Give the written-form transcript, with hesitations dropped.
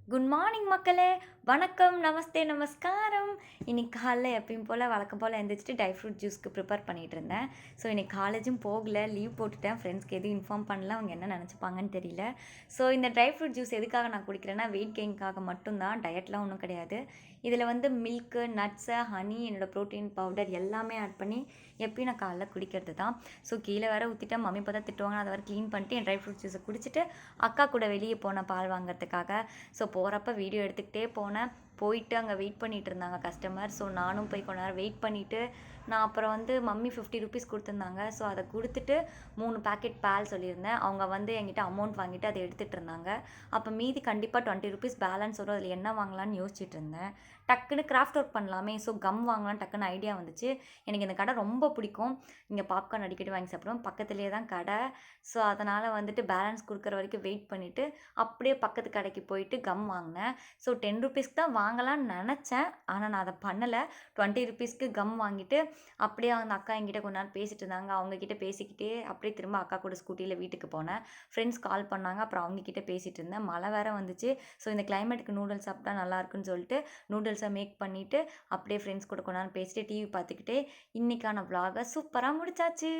Good morning மக்களே! வணக்கம், நமஸ்தே, நமஸ்காரம். இன்னைக்கு காலைல எப்பயும் போல வழக்கம் போல எந்திரிச்சுட்டு ட்ரை ஃப்ரூட் ஜூஸ்க்கு ப்ரிப்பேர் பண்ணிட்டு இருந்தேன். ஸோ இன்னைக்கு காலேஜும் போகல, லீவ் போட்டுட்டேன். ஃப்ரெண்ட்ஸ்க்கு எதுவும் இன்ஃபார்ம் பண்ணல. அவங்க என்ன நெனச்சுப்பாங்கன்னு தெரியல. ஸோ இந்த ட்ரை ஃப்ரூட் ஜூஸ் எதுக்காக நான் குடிக்கிறேன்னா, வெயிட் கெயின்க்காக மட்டும் தான். டயட்லாம் ஒண்ணும் கிடையாது. இதில வந்து மில்க்கு, நட்ஸு, ஹனி, என்னோட புரோட்டீன் பவுடர் எல்லாமே ஆட் பண்ணி எப்பயும் நான் காலைல குடிக்கிறது தான். ஸோ கீழ வேற ஊத்திட்டேன். மம்மி பார்த்தா திட்டுவாங்க. நான் அத வேற கிளீன் பண்ணிட்டு என் ட்ரை ஃப்ரூட் ஜூஸ குடிச்சிட்டு, அக்கா கூட வெளிய போனேன் பால் வாங்குறதுக்காக. ஸோ போகிறப்ப வீடியோ எடுத்துக்கிட்டே போனேன். போயிட்டு அங்கே வெயிட் பண்ணிட்டு இருந்தாங்க கஸ்டமர். ஸோ நானும் போய் கொஞ்ச நேரம் வெயிட் பண்ணிவிட்டு நான் அப்புறம் வந்து மம்மி ₹50 கொடுத்துருந்தாங்க. ஸோ அதை கொடுத்துட்டு 3 பேக்கெட் பால் சொல்லியிருந்தேன். அவங்க வந்து என்கிட்ட அமௌண்ட் வாங்கிட்டு அதை எடுத்துகிட்டு இருந்தாங்க. அப்போ மீதி கண்டிப்பாக ₹20 பேலன்ஸ் வரும். அதில் என்ன வாங்கலாம்னு யோசிச்சுட்டு இருந்தேன். டக்குன்னு கிராஃப்ட் ஒர்க் பண்ணலாமே, ஸோ கம் வாங்கலாம் டக்குன்னு ஐடியா வந்துச்சு. எனக்கு இந்த கடை ரொம்ப பிடிக்கும். இங்கே பாப்கார்ன் அடிக்கடி வாங்கி சாப்பிடுவோம். பக்கத்துலேயே தான் கடை. ஸோ அதனால் வந்துட்டு பேலன்ஸ் கொடுக்குற வரைக்கும் வெயிட் பண்ணிவிட்டு அப்படியே பக்கத்து கடைக்கு போயிட்டு கம் வாங்கினேன். ஸோ ₹10க்கு தான் வாங்கலாம்னு நினச்சேன். ஆனால் நான் அதை பண்ணலை. ₹20க்கு கம் வாங்கிட்டு அப்படியே அந்த அக்கா என்கிட்ட கொஞ்ச நேரம் பேசிட்டு இருந்தாங்க. அவங்க கிட்ட பேசிக்கிட்டே அப்படியே திரும்ப அக்கா கூட ஸ்கூட்டியில் வீட்டுக்கு போனேன். ஃப்ரெண்ட்ஸ் கால் பண்ணாங்க. அப்புறம் அவங்க கிட்ட பேசிட்டு இருந்தேன். மழை வேற வந்துச்சு. ஸோ இந்த கிளைமேட்டுக்கு நூடுல்ஸ் சாப்பிட்டா நல்லா இருக்குன்னு சொல்லிட்டு நூடுல்ஸை மேக் பண்ணிட்டு அப்படியே ஃப்ரெண்ட்ஸ் கூட கொஞ்ச நேரம் பேசிட்டு டிவி பார்த்துக்கிட்டே இன்னைக்கான vlog-அ சூப்பராக முடிச்சாச்சு.